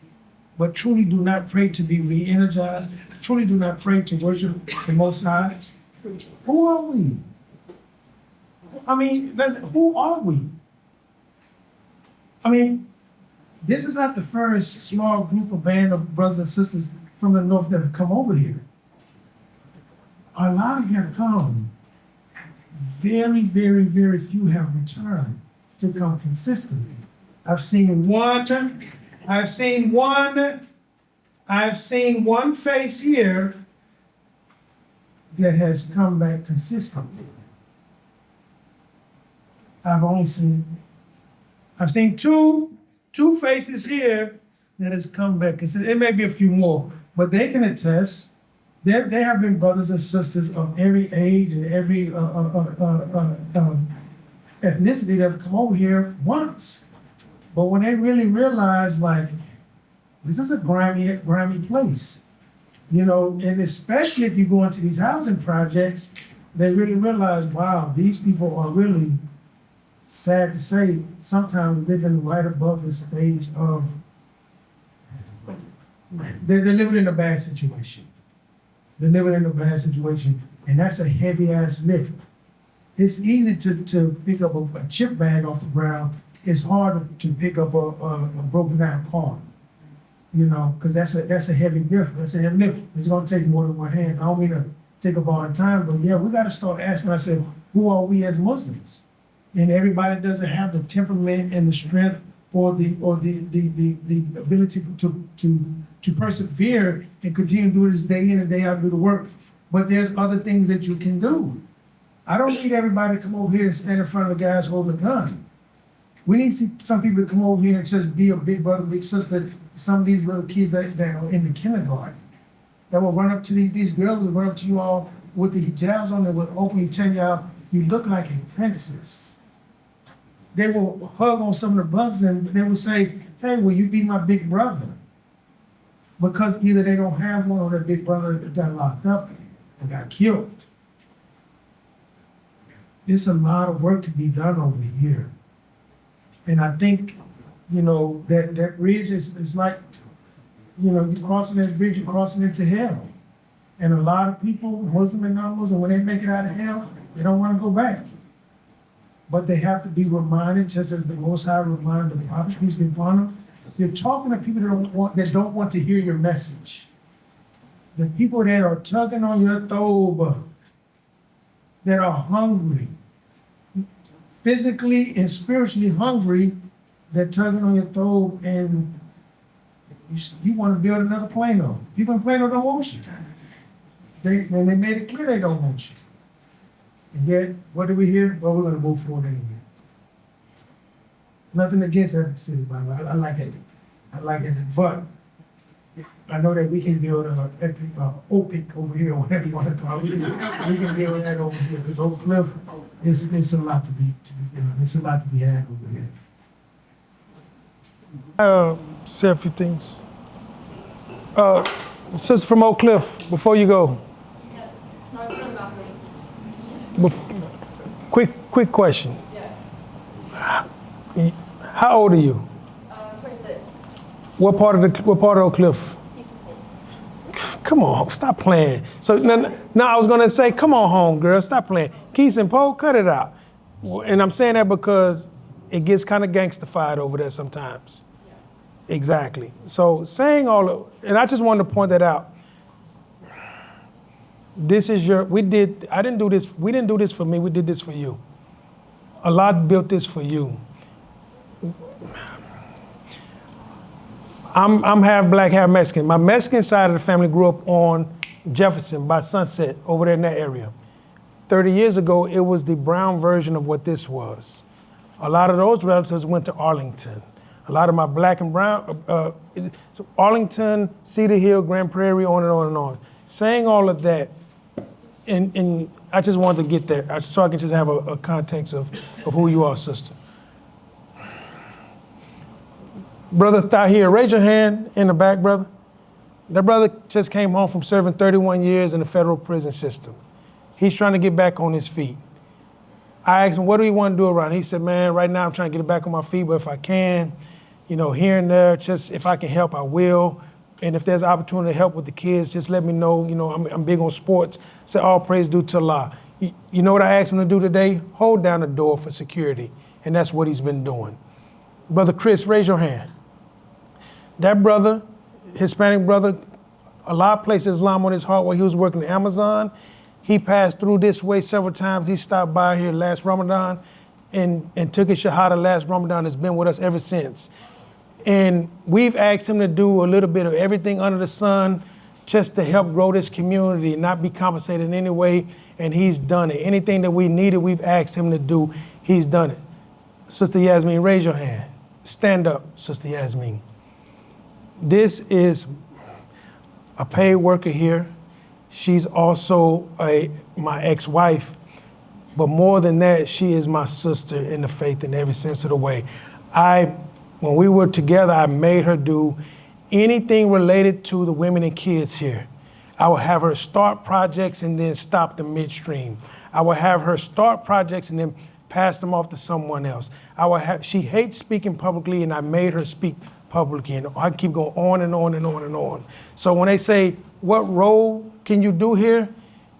Speaker 2: but truly do not pray to be re-energized, truly do not pray to worship the Most High? Who are we? I mean, who are we? I mean, this is not the first small group of band of brothers and sisters from the north that have come over here. A lot of you have come. Very, very, very few have returned to come consistently. I've seen one face here that has come back consistently. I've seen two faces here that has come back consistently. It may be a few more, but they can attest. There have been brothers and sisters of every age and every ethnicity that have come over here once. But when they really realize, like, this is a grimy place, and especially if you go into these housing projects, they really realize, wow, these people are really, sad to say, sometimes living right above the stage of, they're living in a bad situation. They're living in a bad situation, and that's a heavy ass lift. It's easy to pick up a chip bag off the ground. It's hard to pick up a broken down car, because that's a heavy lift. That's a heavy lift. It's gonna take more than one hand. I don't mean to take up all the time, but yeah, we gotta start asking ourselves, who are we as Muslims? And everybody doesn't have the temperament and the strength or the ability to persevere and continue to do this day in and day out and do the work. But there's other things that you can do. I don't need everybody to come over here and stand in front of the guys holding a gun. We need some people to come over here and just be a big brother, big sister to some of these little kids that are in the kindergarten. That will run up to these girls, will run up to you all with the hijabs on, that will openly tell y'all, you look like a princess. They will hug on some of the brothers and they will say, hey, will you be my big brother? Because either they don't have one or their big brother got locked up or got killed. It's a lot of work to be done over here. And I think, that bridge is like, you're crossing that bridge, you're crossing into hell. And a lot of people, Muslim and non-Muslim, when they make it out of hell, they don't want to go back. But they have to be reminded, just as the Most High reminded the Prophet, peace be upon him. You're talking to people that don't want to hear your message. The people that are tugging on your thobe, that are hungry, physically and spiritually hungry, that tugging on your thobe, and you want to build another Plano. People in Plano don't want you. They made it clear they don't want you. And yet, what do we hear? Well, we're going to move forward anyway. Nothing against every city, by the way. I like it. But I know that we can build a OPIC over here, or whatever you want to call it. We can build that over here. Because Oak Cliff, it's a lot to be done. It's a lot to be had over here.
Speaker 4: Say a few things.
Speaker 2: Sister from Oak Cliff, before you go.
Speaker 4: Yes. Sorry for the balcony.
Speaker 2: Quick question.
Speaker 4: Yes.
Speaker 2: How old are you?
Speaker 4: 26.
Speaker 2: What part of Oak Cliff?
Speaker 4: Peaceful.
Speaker 2: Come on, stop playing. So now I was gonna say, come on home, girl, stop playing. Keys and Poe, cut it out. And I'm saying that because it gets kind of gangstified over there sometimes. Yeah. Exactly. So saying all of, and I just wanted to point that out. This is we didn't do this for me, we did this for you. Allah built this for you. I'm half black, half Mexican. My Mexican side of the family grew up on Jefferson by Sunset, over there in that area. 30 years ago, it was the brown version of what this was. A lot of those relatives went to Arlington. A lot of my black and brown, so Arlington, Cedar Hill, Grand Prairie, on and on and on. Saying all of that, and I just wanted to get that, so I can just have a context of who you are, sister. Brother Tahir, raise your hand in the back, brother. That brother just came home from serving 31 years in the federal prison system. He's trying to get back on his feet. I asked him, what do you want to do around? He said, man, right now I'm trying to get back on my feet, but if I can, here and there, just if I can help, I will. And if there's an opportunity to help with the kids, just let me know. I'm big on sports. Say all praise due to Allah. You know what I asked him to do today? Hold down the door for security. And that's what he's been doing. Brother Chris, raise your hand. That brother, Hispanic brother, Allah placed Islam on his heart while he was working at Amazon. He passed through this way several times. He stopped by here last Ramadan and took his Shahada last Ramadan. Has been with us ever since. And we've asked him to do a little bit of everything under the sun just to help grow this community and not be compensated in any way. And he's done it. Anything that we needed, we've asked him to do, he's done it. Sister Yasmin, raise your hand. Stand up, Sister Yasmin. This is a paid worker here. She's also my ex-wife, but more than that, she is my sister in the faith in every sense of the way. When we were together, I made her do anything related to the women and kids here. I would have her start projects and then stop them midstream. I would have her start projects and then pass them off to someone else. She hates speaking publicly, and I made her speak publicly, and I keep going on and on and on and on. So when they say, what role can you do here?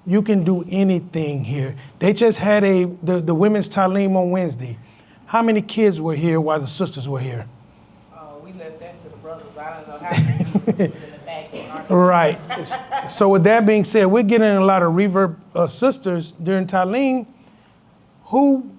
Speaker 2: You can do anything here. They just had the women's Talim on Wednesday. How many kids were here while the sisters were here?
Speaker 5: We left that to the brothers. I don't know how many in the back.
Speaker 2: Right. So with that being said, we're getting a lot of reverb sisters during Talim who,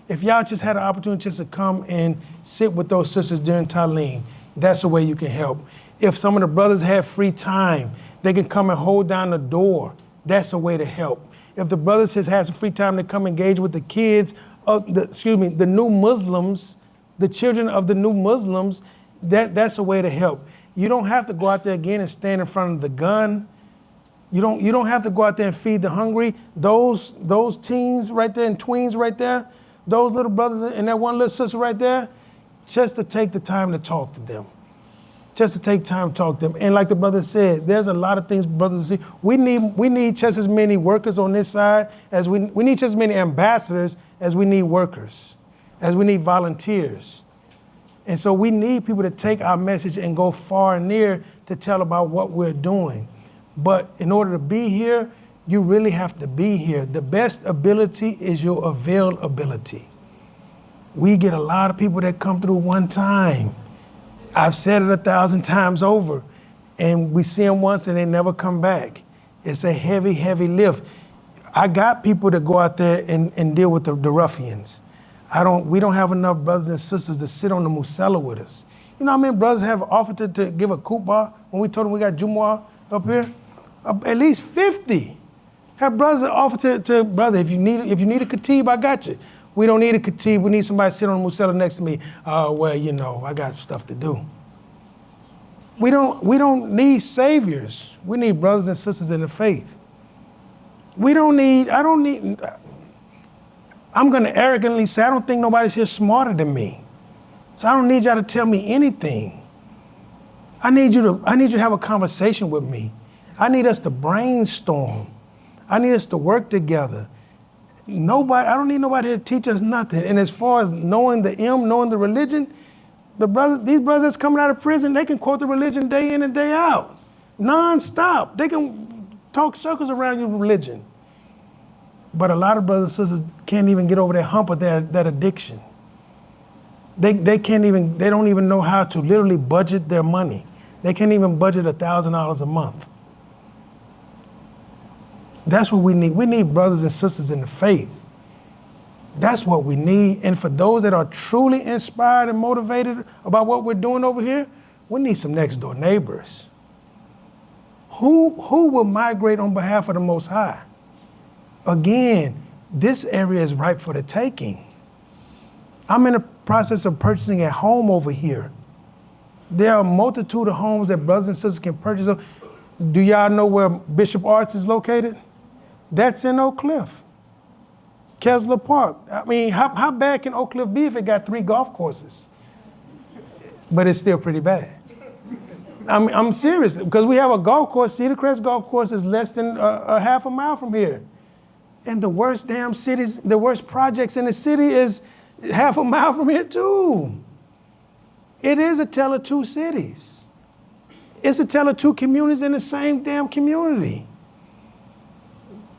Speaker 2: if y'all just had an opportunity just to come and sit with those sisters during Talim, that's the way you can help. If some of the brothers have free time, they can come and hold down the door. That's a way to help. If the brothers just have some free time to come engage with the kids, the new Muslims, the children of the new Muslims, that's a way to help. You don't have to go out there again and stand in front of the gun. You don't have to go out there and feed the hungry. Those teens right there and tweens right there, those little brothers and that one little sister right there, just to take the time to talk to them. Just to take time to talk to them. And like the brother said, there's a lot of things brothers see. We need just as many workers on this side as we need just as many ambassadors as we need workers, as we need volunteers. And so we need people to take our message and go far and near to tell about what we're doing. But in order to be here, you really have to be here. The best ability is your availability. We get a lot of people that come through one time. I've said it 1,000 times over, and we see them once and they never come back. It's a heavy, heavy lift. I got people that go out there and deal with the ruffians. We don't have enough brothers and sisters to sit on the musalla with us. You know how many brothers have offered to give a khutbah when we told them we got Jumu'ah up here? At least 50. Have brothers that offer to brother, if you need a khatib, I got you. We don't need a khatib, we need somebody to sit on the musalla next to me. Well, I got stuff to do. We don't need saviors. We need brothers and sisters in the faith. I'm gonna arrogantly say, I don't think nobody's here smarter than me. So I don't need y'all to tell me anything. I need you to have a conversation with me. I need us to brainstorm. I need us to work together. I don't need nobody to teach us nothing. And as far as knowing the religion, these brothers that's coming out of prison, they can quote the religion day in and day out, non-stop. They can talk circles around your religion. But a lot of brothers and sisters can't even get over that hump of that addiction. They don't even know how to literally budget their money. They can't even budget $1,000 a month. That's what we need. We need brothers and sisters in the faith. That's what we need. And for those that are truly inspired and motivated about what we're doing over here, we need some next door neighbors. Who will migrate on behalf of the Most High? Again, this area is ripe for the taking. I'm in the process of purchasing a home over here. There are a multitude of homes that brothers and sisters can purchase. Do y'all know where Bishop Arts is located? That's in Oak Cliff, Kessler Park. I mean, how bad can Oak Cliff be if it got 3 golf courses? But it's still pretty bad. I'm serious, because we have a golf course. Cedar Crest Golf Course is less than a half a mile from here. And the worst damn cities, the worst projects in the city is half a mile from here too. It is a tale of two cities. It's a tale of two communities in the same damn community.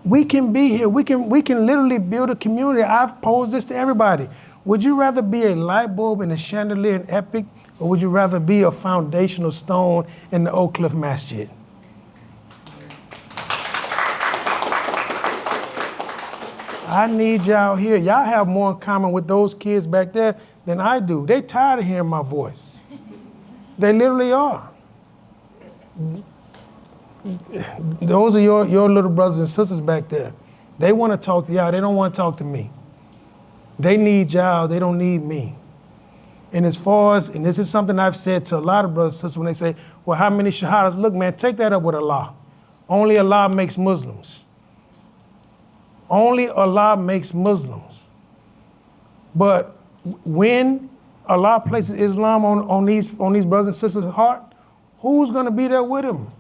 Speaker 2: We can be here. We can literally build a community. I've posed this to everybody. Would you rather be a light bulb in a chandelier in Epic, or would you rather be a foundational stone in the Oak Cliff Masjid? I need y'all here. Y'all have more in common with those kids back there than I do. They tired of hearing my voice. They literally are. Those are your little brothers and sisters back there. They want to talk to y'all. They don't want to talk to me. They need y'all. They don't need me. And as far as, and this is something I've said to a lot of brothers and sisters when they say, well, how many shahadas? Look, man, take that up with Allah. Only Allah makes Muslims. Only Allah makes Muslims. But when Allah places Islam on these brothers and sisters' heart, who's going to be there with them?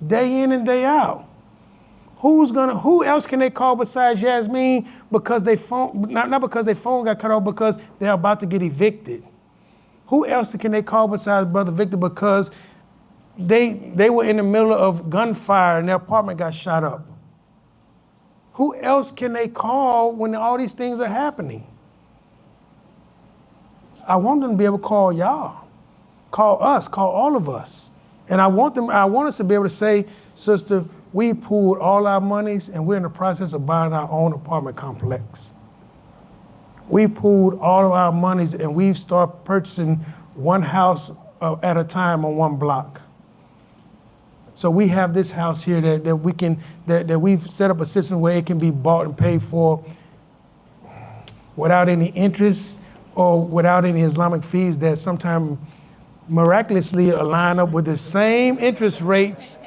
Speaker 2: Day in and day out. Who else can they call besides Yasmin because they phone, not because their phone got cut off, because they're about to get evicted? Who else can they call besides Brother Victor because they were in the middle of gunfire and their apartment got shot up? Who else can they call when all these things are happening? I want them to be able to call y'all, call us, call all of us. And I want us to be able to say, sister, we pooled all our monies and we're in the process of buying our own apartment complex. We pooled all of our monies and we've started purchasing one house at a time on one block. So we have this house here that we've set up a system where it can be bought and paid for without any interest or without any Islamic fees that sometimes miraculously align up with the same interest rates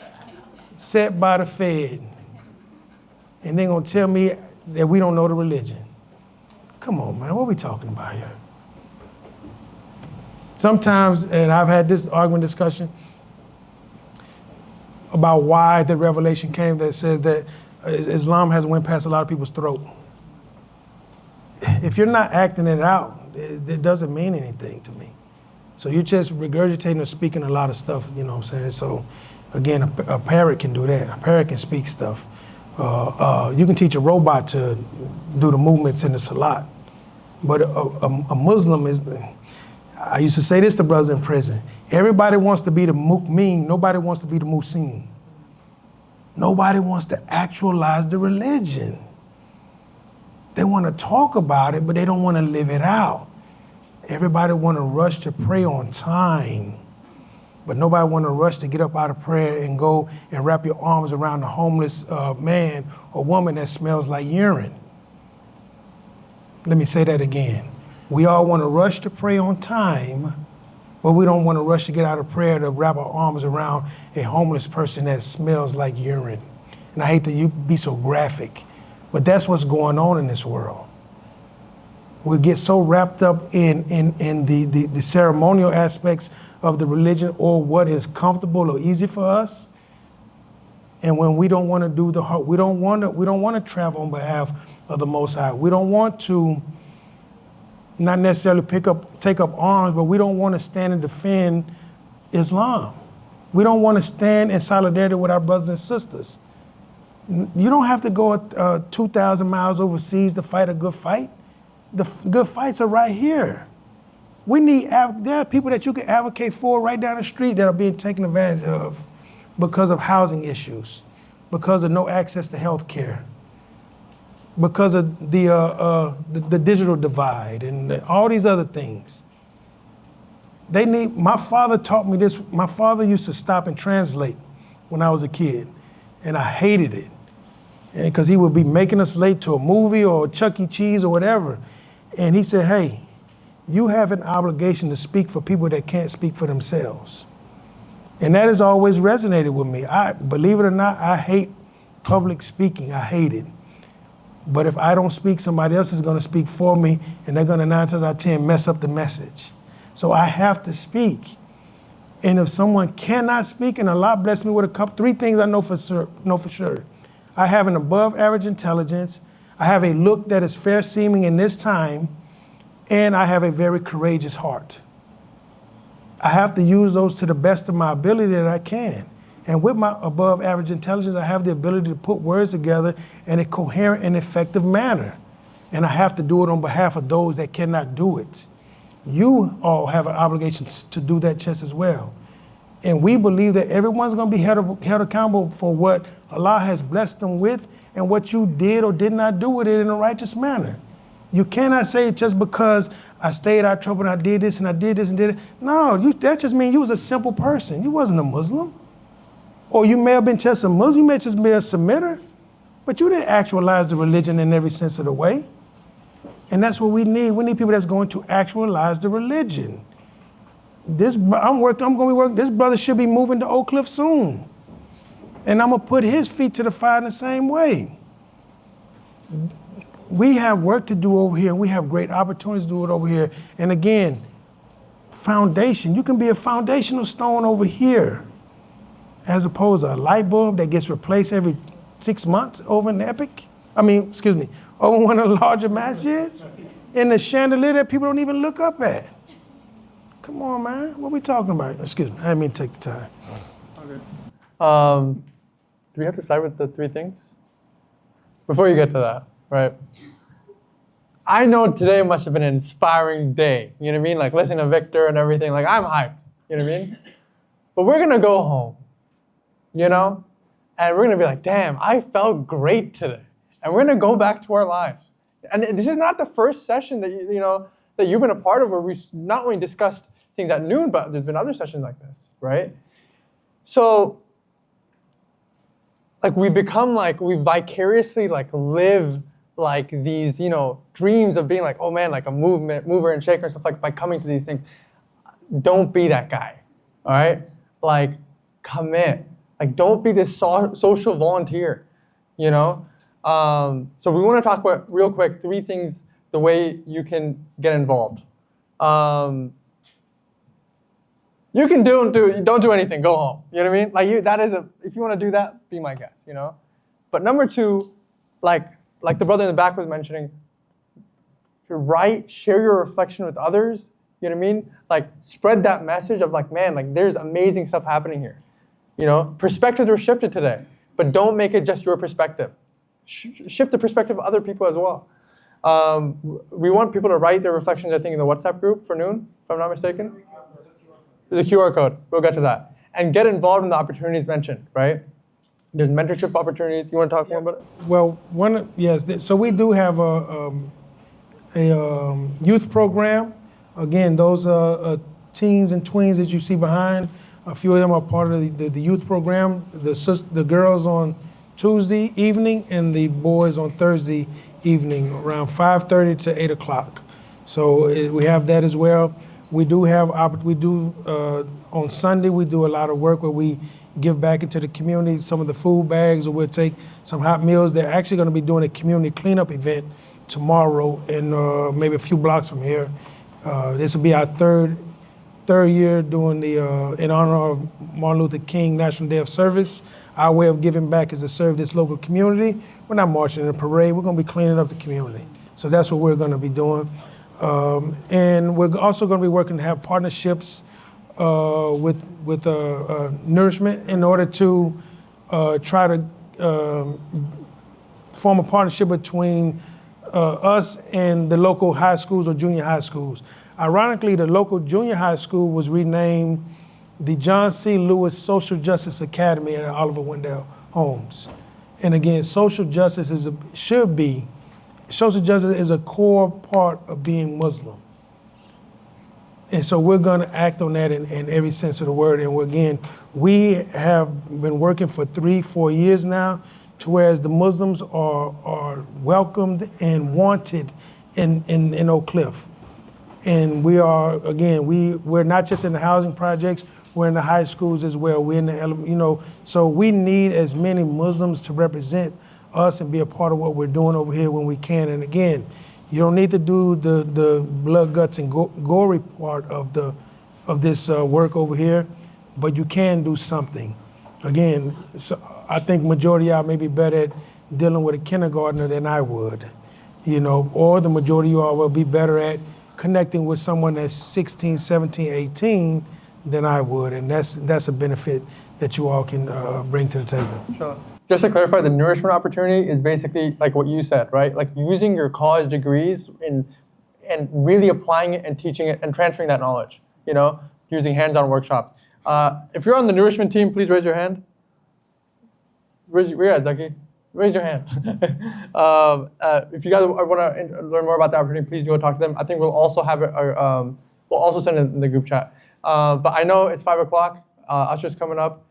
Speaker 2: set by the Fed. And they're gonna tell me that we don't know the religion. Come on, man, what are we talking about here? Sometimes, and I've had this argument discussion about why the revelation came that said that Islam has went past a lot of people's throat. If you're not acting it out, it doesn't mean anything to me. So you're just regurgitating or speaking a lot of stuff, you know what I'm saying? So again, a parrot can do that. A parrot can speak stuff. You can teach a robot to do the movements in the salat. But a Muslim is, I used to say this to brothers in prison. Everybody wants to be the mu'min, nobody wants to be the musin. Nobody wants to actualize the religion. They want to talk about it, but they don't want to live it out. Everybody want to rush to pray on time, but nobody want to rush to get up out of prayer and go and wrap your arms around a homeless man or woman that smells like urine. Let me say that again. We all want to rush to pray on time, but we don't want to rush to get out of prayer to wrap our arms around a homeless person that smells like urine. And I hate that you be so graphic, but that's what's going on in this world. We get so wrapped up in the ceremonial aspects of the religion or what is comfortable or easy for us. And when we don't want to do the hard, we don't want to travel on behalf of the Most High. We don't want to not necessarily take up arms, but we don't want to stand and defend Islam. We don't want to stand in solidarity with our brothers and sisters. You don't have to go 2,000 miles overseas to fight a good fight. The good fights are right here. There are people that you can advocate for right down the street that are being taken advantage of because of housing issues, because of no access to health care, because of the digital divide and all these other things. My father taught me this. My father used to stop and translate when I was a kid, and I hated it. Because he would be making us late to a movie or Chuck E. Cheese or whatever. And he said, hey, you have an obligation to speak for people that can't speak for themselves. And that has always resonated with me. Believe it or not, I hate public speaking. I hate it. But if I don't speak, somebody else is going to speak for me, and they're going to 9 times out of 10 mess up the message. So I have to speak. And if someone cannot speak, and Allah bless me with 3 things I know for sure. I have an above average intelligence, I have a look that is fair seeming in this time, and I have a very courageous heart. I have to use those to the best of my ability that I can. And with my above average intelligence, I have the ability to put words together in a coherent and effective manner. And I have to do it on behalf of those that cannot do it. You all have an obligation to do that just as well. And we believe that everyone's going to be held accountable for what Allah has blessed them with and what you did or did not do with it in a righteous manner. You cannot say just because I stayed out of trouble and I did this and I did this and did it. No, that just means you was a simple person. You wasn't a Muslim. Or you may have been just a Muslim, you may just be a submitter, but you didn't actualize the religion in every sense of the way. And that's what we need. We need people that's going to actualize the religion. This brother should be moving to Oak Cliff soon. And I'm gonna put his feet to the fire in the same way. We have work to do over here, and we have great opportunities to do it over here. And again, foundation, you can be a foundational stone over here, as opposed to a light bulb that gets replaced every 6 months over in Epic. Over one of the larger masjids, in the chandelier that people don't even look up at. Come on, man. What are we talking about? Excuse me. I didn't mean to take the time.
Speaker 1: Okay. Do we have to start with the 3 things? Before you get to that, right? I know today must have been an inspiring day. You know what I mean? Like listening to Victor and everything. Like I'm hyped. You know what I mean? But we're going to go home, you know? And we're going to be like, damn, I felt great today. And we're going to go back to our lives. And this is not the first session that that you've been a part of where we not only discussed things at Nuun, but there's been other sessions like this, right? So, like we vicariously live like these, dreams of being like, oh man, like a mover and shaker and stuff, like by coming to these things. Don't be that guy, all right? Like commit. Like don't be this social volunteer, So we want to talk about real quick 3 things, the way you can get involved. You can don't do anything, go home. You know what I mean? Like if you want to do that, be my guest, But number 2, like the brother in the back was mentioning, share your reflection with others, you know what I mean? Like spread that message of like, man, like there's amazing stuff happening here. Perspectives were shifted today, but don't make it just your perspective. Shift the perspective of other people as well. We want people to write their reflections, I think, in the WhatsApp group for Nuun, if I'm not mistaken. There's a QR code. We'll get to that. And get involved in the opportunities mentioned, right? There's mentorship opportunities. You want to talk more about it?
Speaker 2: Well, so we do have a youth program. Again, those teens and tweens that you see behind, a few of them are part of the youth program. The girls on Tuesday evening and the boys on Thursday evening around 5:30 to 8 o'clock. So we have that as well. We do on Sunday, we do a lot of work where we give back into the community some of the food bags, or we'll take some hot meals. They're actually going to be doing a community cleanup event tomorrow, and maybe a few blocks from here. This will be our third year doing the in honor of Martin Luther King National Day of Service. Our way of giving back is to serve this local community. We're not marching in a parade. We're going to be cleaning up the community. So that's what we're going to be doing. And we're also going to be working to have partnerships with Nourishment in order to try to form a partnership between us and the local high schools or junior high schools. Ironically, the local junior high school was renamed the John C. Lewis Social Justice Academy at Oliver Wendell Holmes. And again, social justice is social justice is a core part of being Muslim. And so we're going to act on that in every sense of the word. And we have been working for 3-4 years now, to whereas the Muslims are welcomed and wanted in Oak Cliff. And we are, again, we're not just in the housing projects, we're in the high schools as well. We're in the, so we need as many Muslims to represent us and be a part of what we're doing over here when we can. And again, you don't need to do the blood, guts, and gory part of this work over here, but you can do something. Again, so I think majority of y'all may be better at dealing with a kindergartner than I would, or the majority of y'all will be better at connecting with someone that's 16, 17, 18 than I would, and that's a benefit that you all can bring to the table.
Speaker 1: Sure. Just to clarify, the Nourishment opportunity is basically like what you said, right? Like using your college degrees and really applying it and teaching it and transferring that knowledge, using hands-on workshops. If you're on the Nourishment team, please raise your hand. Yeah, Zaki. Raise your hand. If you guys want to learn more about the opportunity, please go talk to them. I think we'll also have it, we'll also send it in the group chat. But I know it's 5 o'clock, Usher's coming up.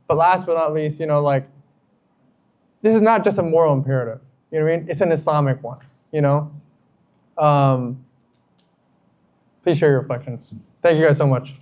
Speaker 1: But last but not least, this is not just a moral imperative. You know what I mean? It's an Islamic one. Please share your reflections. Thank you guys so much.